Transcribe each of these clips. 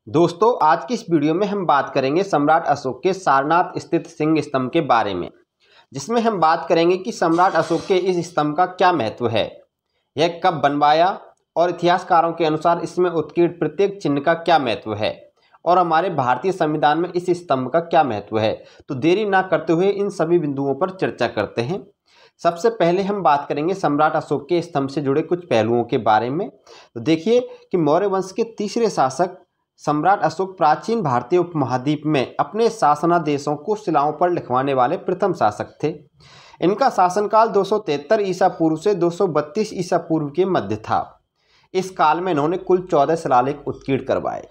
दोस्तों आज की इस वीडियो में हम बात करेंगे सम्राट अशोक के सारनाथ स्थित सिंह स्तंभ के बारे में, जिसमें हम बात करेंगे कि सम्राट अशोक के इस स्तंभ का क्या महत्व है, यह कब बनवाया और इतिहासकारों के अनुसार इसमें उत्कीर्ण प्रत्येक चिन्ह का क्या महत्व है और हमारे भारतीय संविधान में इस स्तंभ का क्या महत्व है। तो देरी ना करते हुए इन सभी बिंदुओं पर चर्चा करते हैं। सबसे पहले हम बात करेंगे सम्राट अशोक के स्तंभ से जुड़े कुछ पहलुओं के बारे में। तो देखिए कि मौर्य वंश के तीसरे शासक सम्राट अशोक प्राचीन भारतीय उपमहाद्वीप में अपने शासनादेशों को शिलाओं पर लिखवाने वाले प्रथम शासक थे। इनका शासनकाल 273 ईसा पूर्व से 232 ईसा पूर्व के मध्य था। इस काल में इन्होंने कुल 14 शिलालेख उत्कीर्ण करवाए।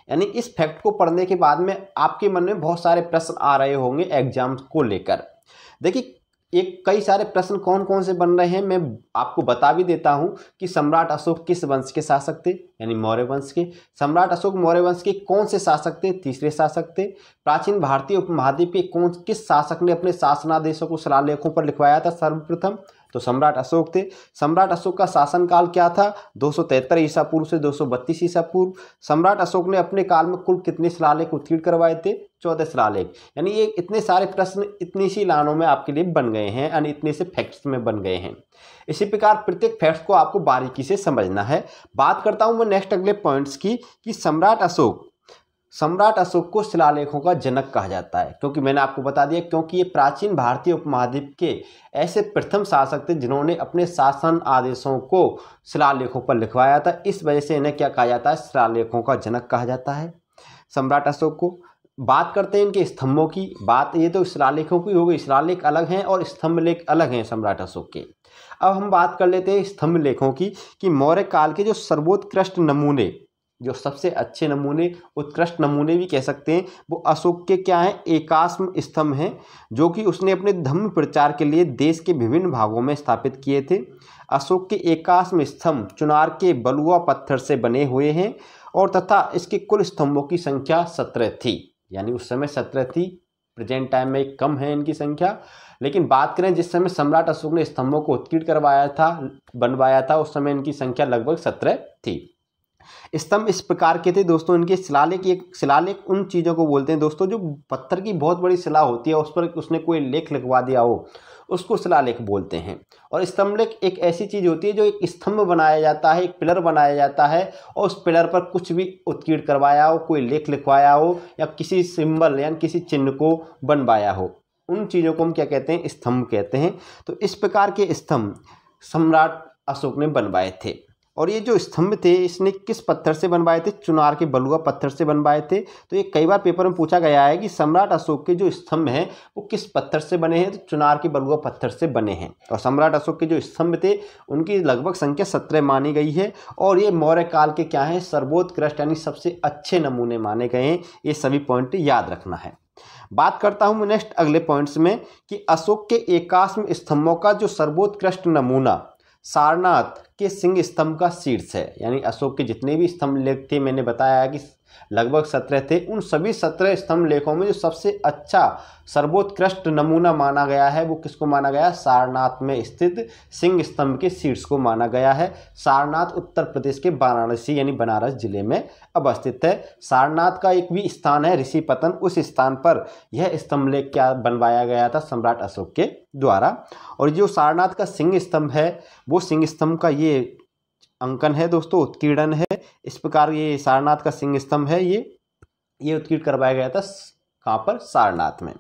यानी इस फैक्ट को पढ़ने के बाद में आपके मन में बहुत सारे प्रश्न आ रहे होंगे एग्जाम को लेकर। देखिए एक कई सारे प्रश्न कौन कौन से बन रहे हैं मैं आपको बता भी देता हूं कि सम्राट अशोक किस वंश के शासक थे, यानी मौर्य वंश के। सम्राट अशोक मौर्य वंश के कौन से शासक थे, तीसरे शासक थे। प्राचीन भारतीय उपमहाद्वीप के किस शासक ने अपने शासनादेशों को शिलालेखों पर लिखवाया था सर्वप्रथम, तो सम्राट अशोक थे। सम्राट अशोक का शासनकाल क्या था, 273 ईसा पूर्व से 232 ईसा पूर्व। सम्राट अशोक ने अपने काल में कुल कितने शिलालेख उत्कीर्ण करवाए थे, 14 शिलालेख। यानी ये इतने सारे प्रश्न इतनी सी लाइनों में आपके लिए बन गए हैं, यानी इतने से फैक्ट्स में बन गए हैं। इसी प्रकार प्रत्येक फैक्ट्स को आपको बारीकी से समझना है। बात करता हूं मैं नेक्स्ट अगले पॉइंट्स की कि सम्राट अशोक को शिलालेखों का जनक कहा जाता है, क्योंकि मैंने आपको बता दिया क्योंकि ये प्राचीन भारतीय उपमहाद्वीप के ऐसे प्रथम शासक थे जिन्होंने अपने शासन आदेशों को शिलालेखों पर लिखवाया था। इस वजह से इन्हें क्या कहा जाता है, शिलालेखों का जनक कहा जाता है सम्राट अशोक को। बात करते हैं इनके स्तंभों की। बात ये तो शिलालेखों की हो गई, शिलालेख अलग हैं और स्तंभ लेख अलग हैं सम्राट अशोक के। अब हम बात कर लेते हैं स्तंभ लेखों की कि मौर्य काल के जो सर्वोत्कृष्ट नमूने, जो सबसे अच्छे नमूने, उत्कृष्ट नमूने भी कह सकते हैं, वो अशोक के क्या हैं, एकाश्म स्तंभ हैं, जो कि उसने अपने धर्म प्रचार के लिए देश के विभिन्न भागों में स्थापित किए थे। अशोक के एकाश्म स्तंभ चुनार के बलुआ पत्थर से बने हुए हैं और तथा इसके कुल स्तंभों की संख्या 17 थी। यानी उस समय 17 थी, प्रेजेंट टाइम में कम है इनकी संख्या। लेकिन बात करें जिस समय सम्राट अशोक ने स्तंभों को उत्कीर्ण करवाया था, बनवाया था, उस समय इनकी संख्या लगभग 17 थी। स्तंभ इस प्रकार के थे दोस्तों। इनके शिलालेख उन चीज़ों को बोलते हैं दोस्तों जो पत्थर की बहुत बड़ी शिला होती है, उस पर उसने कोई लेख लिखवा दिया हो, उसको शिलालेख बोलते हैं। और स्तंभ लेख एक ऐसी चीज़ होती है जो एक स्तंभ बनाया जाता है, एक पिलर बनाया जाता है और उस पिलर पर कुछ भी उत्कीर्ण करवाया हो, कोई लेख लिखवाया हो या किसी सिंबल या किसी चिन्ह को बनवाया हो, उन चीज़ों को हम क्या कहते हैं, स्तंभ कहते हैं। तो इस प्रकार के स्तंभ सम्राट अशोक ने बनवाए थे। और ये जो स्तंभ थे इसने किस पत्थर से बनवाए थे, चुनार के बलुआ पत्थर से बनवाए थे। तो ये कई बार पेपर में पूछा गया है कि सम्राट अशोक के जो स्तंभ हैं वो किस पत्थर से बने हैं, तो चुनार के बलुआ पत्थर से बने हैं। और सम्राट अशोक के जो स्तंभ थे उनकी लगभग संख्या 17 मानी गई है और ये मौर्य काल के क्या हैं, सर्वोत्कृष्ट यानी सबसे अच्छे नमूने माने गए हैं। ये सभी पॉइंट याद रखना है। बात करता हूं मैं नेक्स्ट अगले पॉइंट्स में कि अशोक के एकाश्म स्तंभों का जो सर्वोत्कृष्ट नमूना सारनाथ के सिंह स्तंभ का शीर्ष है। यानी अशोक के जितने भी स्तंभ लेख थे, मैंने बताया कि लगभग 17 थे, उन सभी 17 स्तंभ लेखों में जो सबसे अच्छा सर्वोत्कृष्ट नमूना माना गया है वो किसको माना गया, सारनाथ में स्थित सिंह स्तंभ के शीर्ष को माना गया है। सारनाथ उत्तर प्रदेश के वाराणसी यानी बनारस जिले में अवस्थित है। सारनाथ का एक भी स्थान है ऋषिपतन, उस स्थान पर यह स्तंभ लेख क्या बनवाया गया था, सम्राट अशोक के द्वारा। और जो सारनाथ का सिंह स्तंभ है वो सिंह स्तंभ का ये अंकन है दोस्तों, उत्कीर्णन है। इस प्रकार ये सारनाथ का सिंह स्तंभ है, ये उत्कीर्ण करवाया गया था कहाँ पर, सारनाथ में।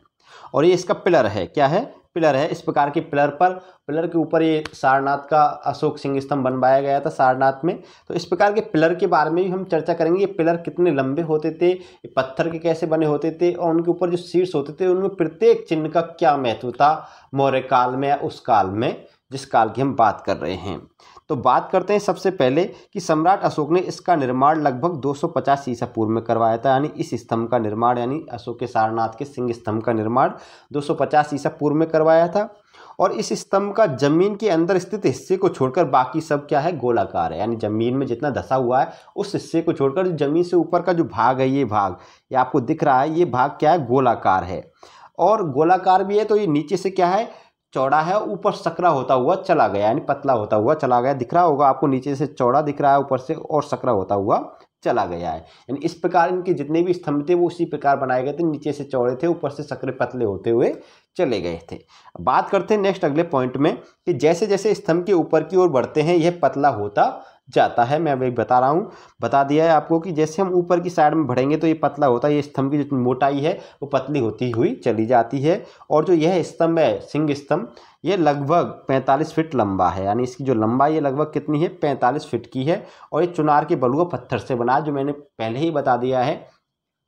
और ये इसका पिलर है, क्या है, पिलर है। इस प्रकार के पिलर के ऊपर ये सारनाथ का अशोक सिंह स्तंभ बनवाया गया था सारनाथ में। तो इस प्रकार के पिलर के बारे में भी हम चर्चा करेंगे। ये पिलर कितने लंबे होते थे, ये पत्थर के कैसे बने होते थे और उनके ऊपर जो शीर्ष होते थे उनमें प्रत्येक चिन्ह का क्या महत्व था मौर्य काल में या उस काल में जिस काल की हम बात कर रहे हैं। तो बात करते हैं सबसे पहले कि सम्राट अशोक ने इसका निर्माण लगभग 250 ईसा पूर्व में करवाया था। यानी इस स्तंभ का निर्माण, यानी अशोक के सारनाथ के सिंह स्तंभ का निर्माण 250 ईसा पूर्व में करवाया था। और इस स्तंभ का जमीन के अंदर स्थित हिस्से को छोड़कर बाकी सब क्या है, गोलाकार है। यानी जमीन में जितना धंसा हुआ है उस हिस्से को छोड़कर जमीन से ऊपर का जो भाग है, ये आपको दिख रहा है, ये भाग क्या है, गोलाकार है। और गोलाकार भी है तो ये नीचे से क्या है, चौड़ा है, ऊपर सकरा होता हुआ चला गया, यानी पतला होता हुआ चला गया। दिख रहा होगा आपको, नीचे से चौड़ा दिख रहा है, ऊपर से और सकरा होता हुआ चला गया है। यानी इस प्रकार इनके जितने भी स्तंभ थे वो उसी प्रकार बनाए गए थे, नीचे से चौड़े थे, ऊपर से सकरे पतले होते हुए चले गए थे। बात करते हैं नेक्स्ट अगले पॉइंट में कि जैसे जैसे स्तंभ के ऊपर की ओर बढ़ते हैं यह पतला होता जाता है। मैं अभी बता रहा हूँ, बता दिया है आपको कि जैसे हम ऊपर की साइड में बढ़ेंगे तो ये पतला होता है, ये स्तंभ की जो मोटाई है वो पतली होती हुई चली जाती है। और जो यह स्तंभ है सिंह स्तंभ, ये लगभग 45 फीट लंबा है। यानी इसकी जो लंबाई है लगभग कितनी है, 45 फीट की है। और ये चुनार के बलुआ पत्थर से बना, जो मैंने पहले ही बता दिया है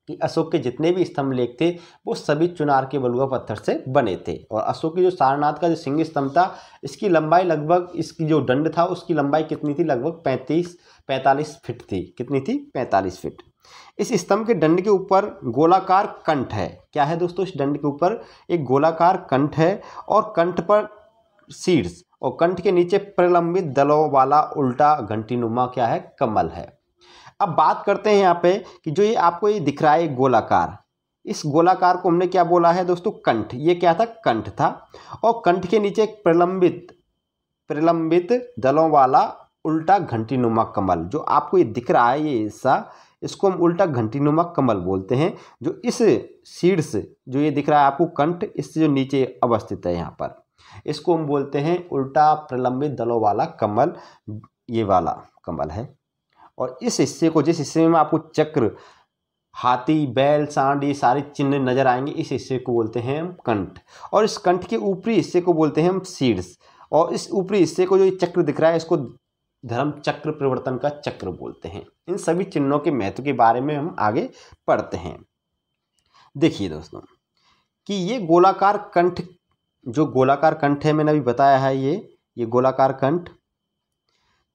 कि अशोक के जितने भी स्तंभ लेख थे वो सभी चुनार के बलुआ पत्थर से बने थे। और अशोक की जो सारनाथ का जो सिंह स्तंभ था, इसकी लंबाई लगभग, इसकी जो दंड था उसकी लंबाई कितनी थी, लगभग 45 फीट थी। कितनी थी, 45 फीट। इस स्तंभ के दंड के ऊपर गोलाकार कंठ है। क्या है दोस्तों, इस दंड के ऊपर एक गोलाकार कंठ है और कंठ पर शीर्ष और कंठ के नीचे प्रलंबित दलों वाला उल्टा घंटीनुमा क्या है, कमल है। अब बात करते हैं यहाँ पे कि जो ये आपको ये दिख रहा है गोलाकार, इस गोलाकार को हमने क्या बोला है दोस्तों, कंठ। ये क्या था, कंठ था। और कंठ के नीचे एक प्रलंबित दलों वाला उल्टा घंटीनुमा कमल, जो आपको ये दिख रहा है ये हिस्सा, इसको हम उल्टा घंटीनुमा कमल बोलते हैं। जो इस शीर्ष जो ये दिख रहा है आपको कंठ, इससे जो नीचे अवस्थित है यहाँ पर, इसको हम बोलते हैं उल्टा प्रलंबित दलों वाला कमल। ये वाला कमल है। और इस हिस्से को, जिस हिस्से में आपको चक्र, हाथी, बैल, सांड, ये सारे चिन्ह नजर आएंगे, इस हिस्से को बोलते हैं हम कंठ। और इस कंठ के ऊपरी हिस्से को बोलते हैं हम शीर्ष। और इस ऊपरी हिस्से को जो ये चक्र दिख रहा है इसको धर्म चक्र परिवर्तन का चक्र बोलते हैं। इन सभी चिन्हों के महत्व के बारे में हम आगे पढ़ते हैं। देखिए दोस्तों कि ये गोलाकार कंठ, जो गोलाकार कंठ है मैंने अभी बताया है, ये गोलाकार कंठ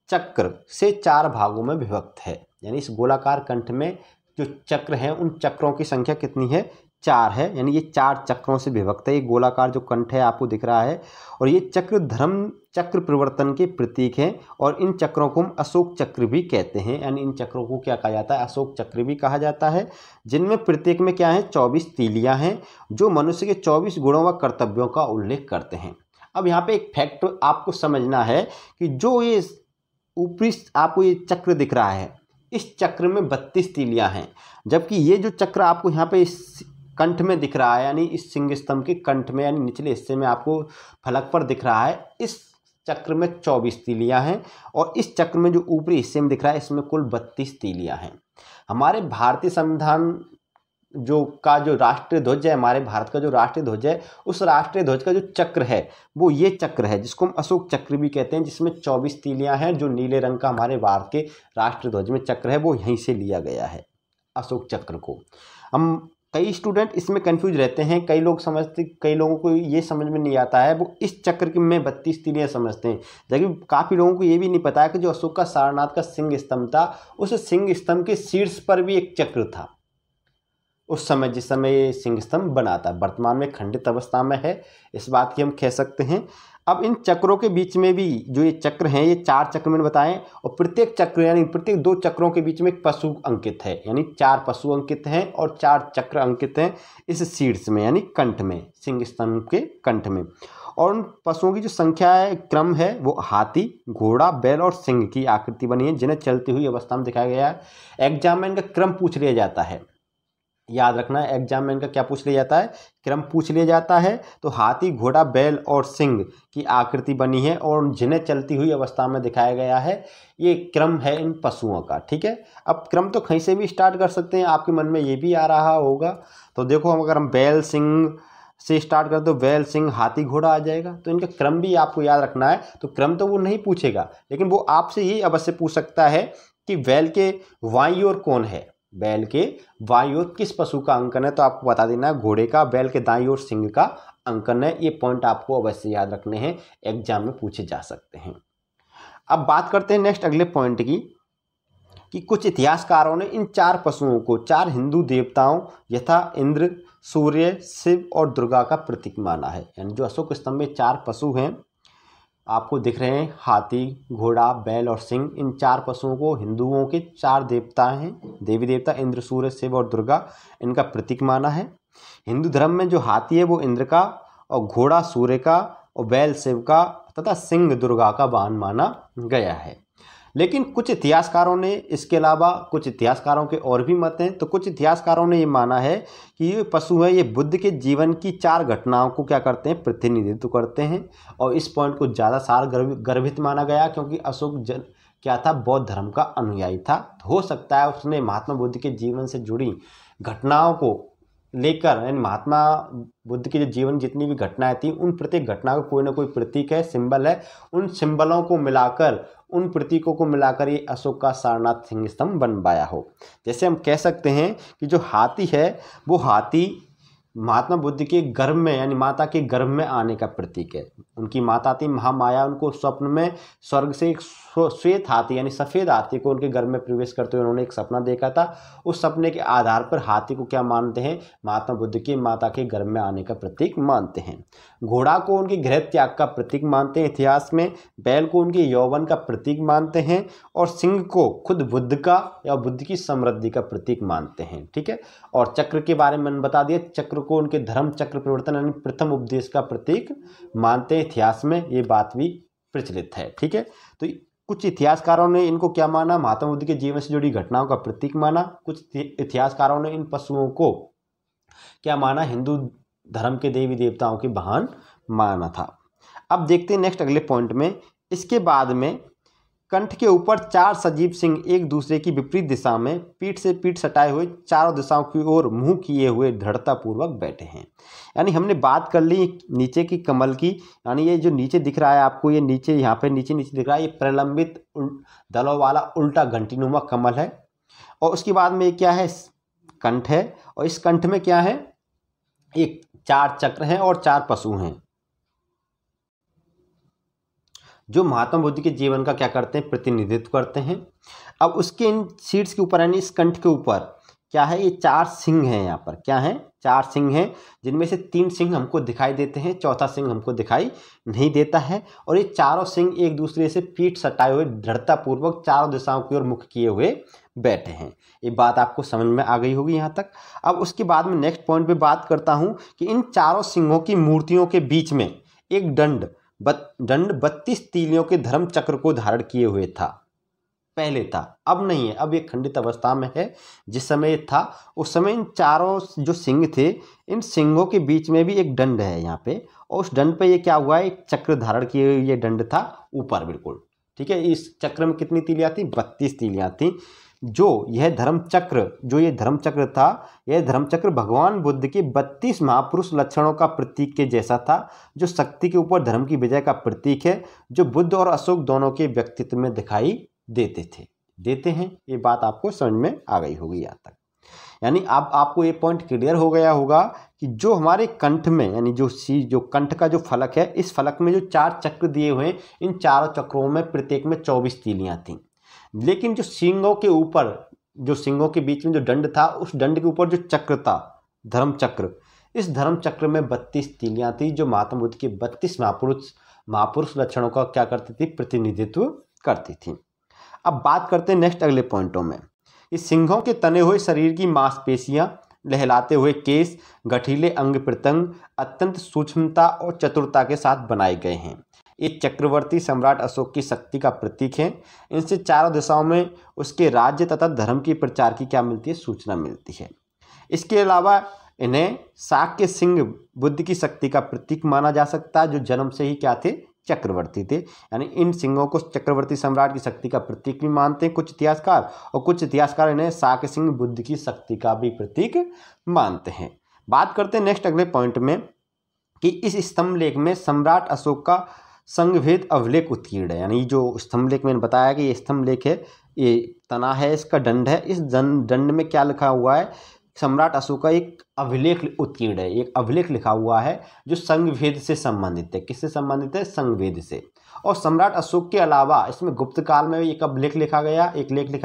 चक्र से 4 भागों में विभक्त है। यानी इस गोलाकार कंठ में जो चक्र हैं उन चक्रों की संख्या कितनी है, 4 है। यानी ये 4 चक्रों से विभक्त है। ये गोलाकार जो कंठ है आपको दिख रहा है, और ये चक्र धर्म चक्र परिवर्तन के प्रतीक हैं। और इन चक्रों को हम अशोक चक्र भी कहते हैं। यानी इन चक्रों को क्या कहा जाता है, अशोक चक्र भी कहा जाता है। जिनमें प्रत्येक में क्या है, 24 तीलियां हैं, जो मनुष्य के 24 गुणों व कर्तव्यों का उल्लेख करते हैं। अब यहाँ पे एक फैक्ट आपको समझना है कि जो ये ऊपरी आपको ये चक्र दिख रहा है, इस चक्र में 32 तीलियां हैं। जबकि ये जो चक्र आपको यहाँ पे इस कंठ में दिख रहा है, यानी इस सिंह स्तंभ के कंठ में, यानी निचले हिस्से में आपको फलक पर दिख रहा है, इस चक्र में 24 तीलियां हैं। और इस चक्र में जो ऊपरी हिस्से में दिख रहा है इसमें कुल 32 तीलियां हैं। हमारे भारतीय संविधान जो राष्ट्रीय ध्वज है, हमारे भारत का जो राष्ट्रीय ध्वज है, उस राष्ट्रीय ध्वज का जो चक्र है वो ये चक्र है, जिसको हम अशोक चक्र भी कहते हैं, जिसमें 24 तीलियां हैं। जो नीले रंग का हमारे भारत के राष्ट्रीय ध्वज में चक्र है वो यहीं से लिया गया है, अशोक चक्र को। हम कई स्टूडेंट इसमें कंफ्यूज रहते हैं, कई लोगों को ये समझ में नहीं आता है, वो इस चक्र की में 32 तीलियां समझते हैं। जबकि काफ़ी लोगों को ये भी नहीं पता है कि जो अशोक का सारनाथ का सिंह स्तंभ था, उस सिंह स्तंभ के शीर्ष पर भी एक चक्र था उस समय, जिस समय ये सिंह स्तंभ बना था। वर्तमान में खंडित अवस्था में है, इस बात की हम कह सकते हैं। अब इन चक्रों के बीच में भी जो ये चक्र हैं, ये 4 चक्र मैंने बताए, और प्रत्येक चक्र यानी प्रत्येक 2 चक्रों के बीच में एक पशु अंकित है। यानी 4 पशु अंकित हैं और 4 चक्र अंकित हैं इस शीर्ष में, यानी कंठ में, सिंह स्तंभ के कंठ में। और उन पशुओं की जो संख्या है, क्रम है, वो हाथी, घोड़ा, बैल और सिंह की आकृति बनी है, जिन्हें चलती हुई अवस्था में दिखाया गया है। एग्जाम में इनका क्रम पूछ लिया जाता है, याद रखना है, एग्जाम में इनका क्या पूछ लिया जाता है, क्रम पूछ लिया जाता है। तो हाथी, घोड़ा, बैल और सिंह की आकृति बनी है और जिन्हें चलती हुई अवस्था में दिखाया गया है। ये क्रम है इन पशुओं का, ठीक है। अब क्रम तो कहीं से भी स्टार्ट कर सकते हैं, आपके मन में ये भी आ रहा होगा। तो देखो, अगर हम बैल सिंह से स्टार्ट करें तो बैल, सिंह, हाथी, घोड़ा आ जाएगा। तो इनका क्रम भी आपको याद रखना है। तो क्रम तो वो नहीं पूछेगा, लेकिन वो आपसे ये अवश्य पूछ सकता है कि बैल के वाई ओर कौन है, बैल के बाईं ओर किस पशु का अंकन है। तो आपको बता देना है घोड़े का, बैल के दाईं ओर सिंह का अंकन है। ये पॉइंट आपको अवश्य याद रखने हैं, एग्जाम में पूछे जा सकते हैं। अब बात करते हैं नेक्स्ट अगले पॉइंट की, कि कुछ इतिहासकारों ने इन 4 पशुओं को 4 हिंदू देवताओं यथा इंद्र, सूर्य, शिव और दुर्गा का प्रतीक माना है। यानी जो अशोक स्तंभ में 4 पशु हैं आपको दिख रहे हैं, हाथी, घोड़ा, बैल और सिंह, इन 4 पशुओं को हिंदुओं के 4 देवता हैं, देवी देवता इंद्र, सूर्य, शिव और दुर्गा, इनका प्रतीक माना है। हिंदू धर्म में जो हाथी है वो इंद्र का, और घोड़ा सूर्य का, और बैल शिव का, तथा सिंह दुर्गा का वाहन माना गया है। लेकिन कुछ इतिहासकारों ने, इसके अलावा कुछ इतिहासकारों के और भी मत हैं, तो कुछ इतिहासकारों ने ये माना है कि ये पशु है, ये बुद्ध के जीवन की 4 घटनाओं को क्या करते हैं, प्रतिनिधित्व करते हैं। और इस पॉइंट को ज़्यादा सार गर्भित माना गया क्योंकि अशोक क्या था, बौद्ध धर्म का अनुयायी था। तो हो सकता है उसने महात्मा बुद्ध के जीवन से जुड़ी घटनाओं को लेकर, यानी महात्मा बुद्ध के जो जीवन जितनी भी घटनाएं थी उन प्रत्येक घटना का कोई ना कोई प्रतीक है, सिंबल है, उन सिंबलों को मिलाकर, उन प्रतीकों को मिलाकर ये अशोक का सारनाथ सिंह स्तंभ बनवाया हो। जैसे हम कह सकते हैं कि जो हाथी है वो हाथी महात्मा बुद्ध के गर्भ में, यानी माता के गर्भ में आने का प्रतीक है। उनकी माता थी महामाया, उनको स्वप्न में स्वर्ग से एक श्वेत हाथी यानी सफ़ेद हाथी को उनके गर्भ में प्रवेश करते हुए उन्होंने एक सपना देखा था। उस सपने के आधार पर हाथी को क्या मानते हैं, महात्मा बुद्ध की माता के गर्भ में आने का प्रतीक मानते हैं। घोड़ा को उनके गृह त्याग का प्रतीक मानते हैं इतिहास में, बैल को उनके यौवन का प्रतीक मानते हैं, और सिंह को खुद बुद्ध का या बुद्ध की समृद्धि का प्रतीक मानते हैं। ठीक है, और चक्र के बारे में मैंने बता दिया, चक्र को उनके धर्म चक्र परिवर्तन यानी प्रथम उपदेश का प्रतीक मानते हैं। इतिहास में ये बात भी प्रचलित है। ठीक है, तो कुछ इतिहासकारों ने इनको क्या माना, महात्मा बुद्ध के जीवन से जुड़ी घटनाओं का प्रतीक माना। कुछ इतिहासकारों ने इन पशुओं को क्या माना, हिंदू धर्म के देवी देवताओं की वाहन माना था। अब देखते हैं नेक्स्ट अगले पॉइंट में। इसके बाद में कंठ के ऊपर 4 सजीव सिंह एक दूसरे की विपरीत दिशा में पीठ से पीठ सटाए हुए चारों दिशाओं की ओर मुंह किए हुए दृढ़तापूर्वक बैठे हैं। यानी हमने बात कर ली नीचे की कमल की, यानी ये जो नीचे दिख रहा है आपको, ये नीचे यहाँ पे नीचे दिख रहा है, ये प्रलंबित दलों वाला उल्टा घंटीनुमा कमल है। और उसके बाद में क्या है, कंठ है, और इस कंठ में क्या है, एक 4 चक्र हैं और 4 पशु हैं जो महात्मा बुद्ध के जीवन का क्या करते हैं, प्रतिनिधित्व करते हैं। अब उसके इन शीट्स के ऊपर यानी इस कंठ के ऊपर क्या है, ये 4 सिंह हैं। यहाँ पर क्या है, 4 सिंह हैं, जिनमें से 3 सिंह हमको दिखाई देते हैं, चौथा सिंह हमको दिखाई नहीं देता है। और ये चारों सिंह एक दूसरे से पीठ सटाए हुए दृढ़तापूर्वक चारों दिशाओं की ओर मुख किए हुए बैठे हैं। ये बात आपको समझ में आ गई होगी यहाँ तक। अब उसके बाद में नेक्स्ट पॉइंट पे बात करता हूँ कि इन चारों सिंहों की मूर्तियों के बीच में एक दंड 32 तीलियों के धर्म चक्र को धारण किए हुए था। पहले था, अब नहीं है, अब ये खंडित अवस्था में है। जिस समय था उस समय इन चारों जो सिंह थे, इन सिंहों के बीच में भी एक दंड है यहाँ पे, और उस दंड पे ये क्या हुआ है, एक चक्र धारण किए हुए ये दंड था ऊपर बिल्कुल। ठीक है, इस चक्र में कितनी तीलियाँ थी, 32 तीलियाँ थी। ये धर्म चक्र था, यह धर्म चक्र भगवान बुद्ध के 32 महापुरुष लक्षणों का प्रतीक के जैसा था, जो शक्ति के ऊपर धर्म की विजय का प्रतीक है, जो बुद्ध और अशोक दोनों के व्यक्तित्व में दिखाई देते हैं। ये बात आपको समझ में आ गई होगी यहाँ तक। यानी अब आपको ये पॉइंट क्लियर हो गया होगा कि जो हमारे कंठ में, यानी जो कंठ का जो फलक है, इस फलक में जो 4 चक्र दिए हुए हैं, इन चारों चक्रों में प्रत्येक में 24 तीलियाँ थीं। लेकिन जो सिंगों के ऊपर, जो सिंगों के बीच में जो दंड था, उस दंड के ऊपर जो चक्र था, धर्म चक्र, इस धर्म चक्र में 32 तीलियाँ थी, जो महात्मा बुद्ध के 32 महापुरुष लक्षणों का क्या करती थी, प्रतिनिधित्व करती थी। अब बात करते हैं नेक्स्ट अगले पॉइंटों में। इस सिंहों के तने हुए शरीर की मांसपेशियां, लहलाते हुए केस, गठीले अंग प्रत्यंग अत्यंत सूक्ष्मता और चतुरता के साथ बनाए गए हैं। ये चक्रवर्ती सम्राट अशोक की शक्ति का प्रतीक है। इनसे चारों दिशाओं में उसके राज्य तथा धर्म के प्रचार की क्या मिलती है, सूचना मिलती है। इसके अलावा इन्हें शाक्य सिंह बुद्ध की शक्ति का प्रतीक माना जा सकता है, जो जन्म से ही क्या थे, चक्रवर्ती थे। यानी इन सिंहों को चक्रवर्ती सम्राट की शक्ति का प्रतीक भी मानते हैं कुछ इतिहासकार, और कुछ इतिहासकार इन्हें शाक्य सिंह बुद्ध की शक्ति का भी प्रतीक मानते हैं। बात करते हैं नेक्स्ट अगले पॉइंट में कि इस स्तंभ लेख में सम्राट अशोक का संघभेद अभिलेख उत्कीर्ण है। यानी जो स्तंभ लेख मैंने बताया कि ये स्तंभ लेख है, ये तना है, इसका दंड है, इस दंड में क्या लिखा हुआ है, सम्राट अशोक का एक अभिलेख उत्कीर्ण है, एक अभिलेख लिखा हुआ है जो संघभेद से संबंधित है। किससे संबंधित है, संघभेद से। और सम्राट अशोक के अलावा इसमें गुप्त काल में भी एक लेख लिखा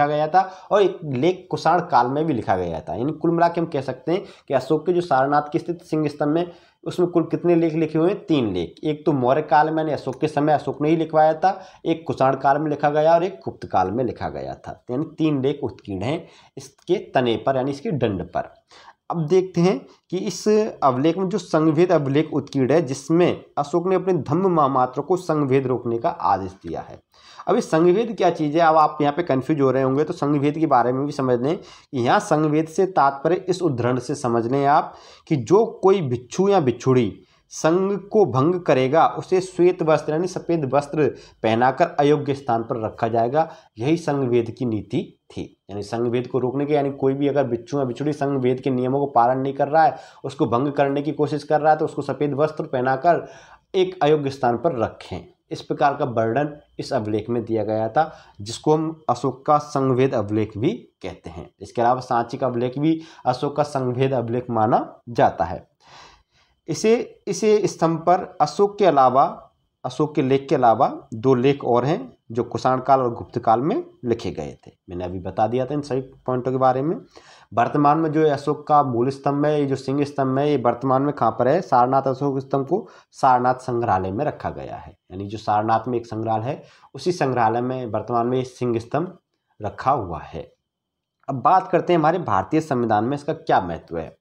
गया था, और एक लेख कुषाण काल में भी लिखा गया था। यानी कुल मिला के हम कह सकते हैं कि अशोक के जो सारनाथ के स्थित सिंह स्तंभ में, उसमें कुल कितने लेख लिखे हुए हैं, 3 लेख। एक तो मौर्य काल में यानी अशोक के समय अशोक ने ही लिखवाया था, एक कुषाण काल में लिखा गया और एक गुप्त काल में लिखा गया था। यानी 3 लेख उत्कीर्ण हैं इसके तने पर, यानी इसके दंड पर। अब देखते हैं कि इस अभिलेख में जो संघभेद अभिलेख उत्कीर्ण है, जिसमें अशोक ने अपने धम्म महामात्र को संघभेद रोकने का आदेश दिया है। अब इस संघभेद क्या चीज़ है, अब आप यहाँ पे कंफ्यूज हो रहे होंगे, तो संघभेद के बारे में भी समझ लें कि यहाँ संघभेद से तात्पर्य इस उदाहरण से समझ लें आप कि जो कोई भिक्षु या भिक्षुड़ी संघ को भंग करेगा उसे श्वेत वस्त्र यानी सफ़ेद वस्त्र पहनाकर अयोग्य स्थान पर रखा जाएगा। यही संघभेद की नीति थी, यानी संघभेद को रोकने के, यानी कोई भी अगर भिक्षु या भिक्षुड़ी संघभेद के नियमों को पालन नहीं कर रहा है, उसको भंग करने की कोशिश कर रहा है, तो उसको सफ़ेद वस्त्र पहनाकर एक अयोग्य स्थान पर रखें। इस प्रकार का वर्णन इस अभिलेख में दिया गया था, जिसको हम अशोक का संघभेद अभिलेख भी कहते हैं। इसके अलावा सांची का अभिलेख भी अशोक का संघभेद अभिलेख माना जाता है। इसे स्तंभ पर अशोक के लेख के अलावा 2 लेख और हैं जो कुषाण काल और गुप्त काल में लिखे गए थे। मैंने अभी बता दिया था इन सभी पॉइंटों के बारे में। वर्तमान में जो अशोक का मूल स्तंभ है, ये जो सिंह स्तंभ है, ये वर्तमान में कहाँ पर है, सारनाथ अशोक स्तंभ को सारनाथ संग्रहालय में रखा गया है। यानी जो सारनाथ में एक संग्रहालय है, उसी संग्रहालय में वर्तमान में सिंह स्तंभ रखा हुआ है। अब बात करते हैं हमारे भारतीय संविधान में इसका क्या महत्व है,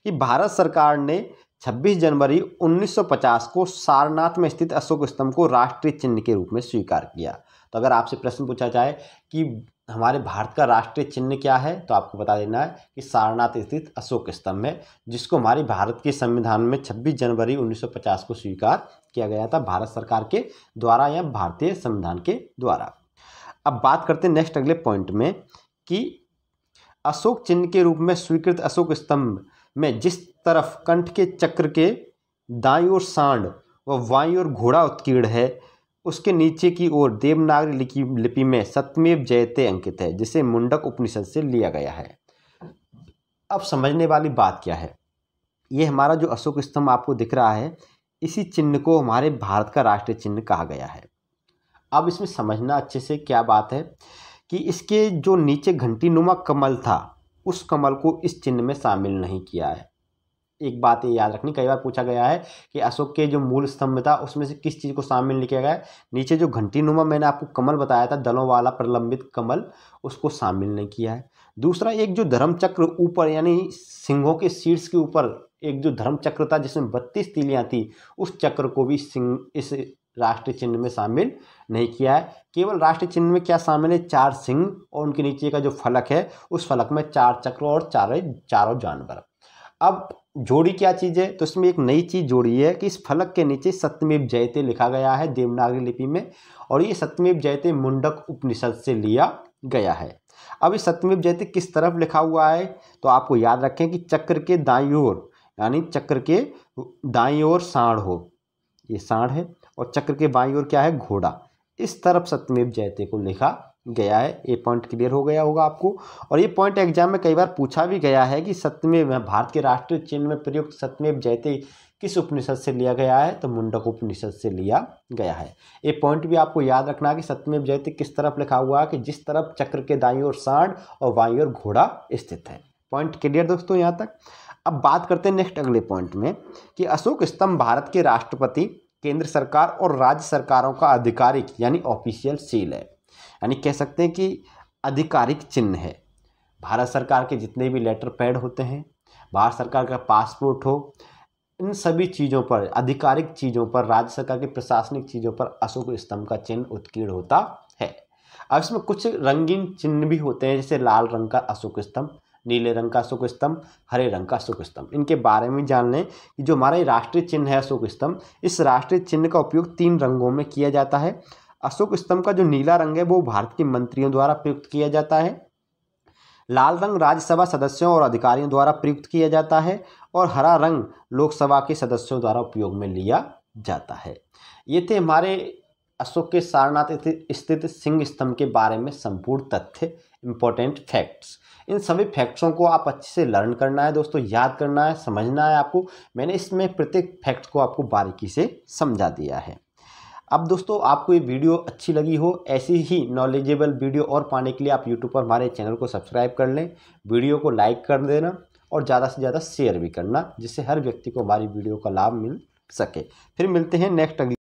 कि भारत सरकार ने 26 जनवरी 1950 को सारनाथ में स्थित अशोक स्तंभ को राष्ट्रीय चिन्ह के रूप में स्वीकार किया। तो अगर आपसे प्रश्न पूछा जाए कि हमारे भारत का राष्ट्रीय चिन्ह क्या है, तो आपको बता देना है कि सारनाथ स्थित अशोक स्तंभ है, जिसको हमारे भारत के संविधान में 26 जनवरी 1950 को स्वीकार किया गया था, भारत सरकार के द्वारा या भारतीय संविधान के द्वारा। अब बात करते हैं नेक्स्ट अगले पॉइंट में कि अशोक चिन्ह के रूप में स्वीकृत अशोक स्तंभ में जिस तरफ कंठ के चक्र के दाईं ओर सांड व बाईं ओर घोड़ा उत्कीर्ण है, उसके नीचे की ओर देवनागरी लिपि में सत्यमेव जयते अंकित है, जिसे मुंडक उपनिषद से लिया गया है। अब समझने वाली बात क्या है, ये हमारा जो अशोक स्तंभ आपको दिख रहा है, इसी चिन्ह को हमारे भारत का राष्ट्रीय चिन्ह कहा गया है। अब इसमें समझना अच्छे से क्या बात है कि इसके जो नीचे घंटीनुमा कमल था, उस कमल को इस चिन्ह में शामिल नहीं किया है। एक बात ये याद रखनी, कई बार पूछा गया है कि अशोक के जो मूल स्तंभ था उसमें से किस चीज़ को शामिल नहीं किया गया है। नीचे जो घंटीनुमा मैंने आपको कमल बताया था, दलों वाला प्रलंबित कमल, उसको शामिल नहीं किया है। दूसरा, एक जो धर्मचक्र ऊपर यानी सिंहों के शीर्ष के ऊपर एक जो धर्मचक्र था जिसमें 32 तीलियाँ थी, उस चक्र को भी इस राष्ट्रीय चिन्ह में शामिल नहीं किया है। केवल राष्ट्रीय चिन्ह में क्या शामिल है, 4 सिंह और उनके नीचे का जो फलक है, उस फलक में 4 चक्र और चारों जानवर। अब जोड़ी क्या चीज़ है, तो इसमें एक नई चीज़ जोड़ी है कि इस फलक के नीचे सत्यमेव जयते लिखा गया है देवनागरी लिपि में, और ये सत्यमेव जयते मुंडक उपनिषद से लिया गया है। अब ये सत्यमेव जयते किस तरफ लिखा हुआ है, तो आपको याद रखें कि चक्र के दाईं ओर, यानी चक्र के दाईं ओर सांड हो, ये सांड है, और चक्र के बाईं ओर क्या है, घोड़ा। इस तरफ सत्यमेव जयते को लिखा गया है। ये पॉइंट क्लियर हो गया होगा आपको। और ये पॉइंट एग्जाम में कई बार पूछा भी गया है कि सत्यमेव, भारत के राष्ट्रीय चिन्ह में प्रयुक्त सत्यमेव जयते किस उपनिषद से लिया गया है, तो मुंडक उपनिषद से लिया गया है। ये पॉइंट भी आपको याद रखना कि सत्यमेव जयते किस तरफ लिखा हुआ है, कि जिस तरफ चक्र के दाईं ओर सांड और बाईं ओर घोड़ा स्थित है। पॉइंट क्लियर दोस्तों यहाँ तक। अब बात करते हैं नेक्स्ट अगले पॉइंट में कि अशोक स्तंभ भारत के राष्ट्रपति, केंद्र सरकार और राज्य सरकारों का आधिकारिक यानी ऑफिशियल सील है, यानी कह सकते हैं कि आधिकारिक चिन्ह है। भारत सरकार के जितने भी लेटर पैड होते हैं, भारत सरकार का पासपोर्ट हो, इन सभी चीज़ों पर, आधिकारिक चीज़ों पर, राज्य सरकार की प्रशासनिक चीज़ों पर अशोक स्तंभ का चिन्ह उत्कीर्ण होता है। अब इसमें कुछ रंगीन चिन्ह भी होते हैं, जैसे लाल रंग का अशोक स्तंभ, नीले रंग का अशोक स्तंभ, हरे रंग का अशोक स्तंभ। इनके बारे में जान लें कि जो हमारा राष्ट्रीय चिन्ह है अशोक स्तंभ, इस राष्ट्रीय चिन्ह का उपयोग 3 रंगों में किया जाता है। अशोक स्तंभ का जो नीला रंग है वो भारत के मंत्रियों द्वारा प्रयुक्त किया जाता है, लाल रंग राज्यसभा सदस्यों और अधिकारियों द्वारा प्रयुक्त किया जाता है, और हरा रंग लोकसभा के सदस्यों द्वारा उपयोग में लिया जाता है। ये थे हमारे अशोक के सारनाथ स्थित सिंह स्तंभ के बारे में संपूर्ण तथ्य, इंपॉर्टेंट फैक्ट्स। इन सभी फैक्ट्सों को आप अच्छे से लर्न करना है दोस्तों, याद करना है, समझना है आपको। मैंने इसमें प्रत्येक फैक्ट को आपको बारीकी से समझा दिया है। अब दोस्तों आपको ये वीडियो अच्छी लगी हो, ऐसी ही नॉलेजेबल वीडियो और पाने के लिए आप यूट्यूब पर हमारे चैनल को सब्सक्राइब कर लें, वीडियो को लाइक कर देना और ज़्यादा से ज़्यादा शेयर भी करना, जिससे हर व्यक्ति को हमारी वीडियो का लाभ मिल सके। फिर मिलते हैं नेक्स्ट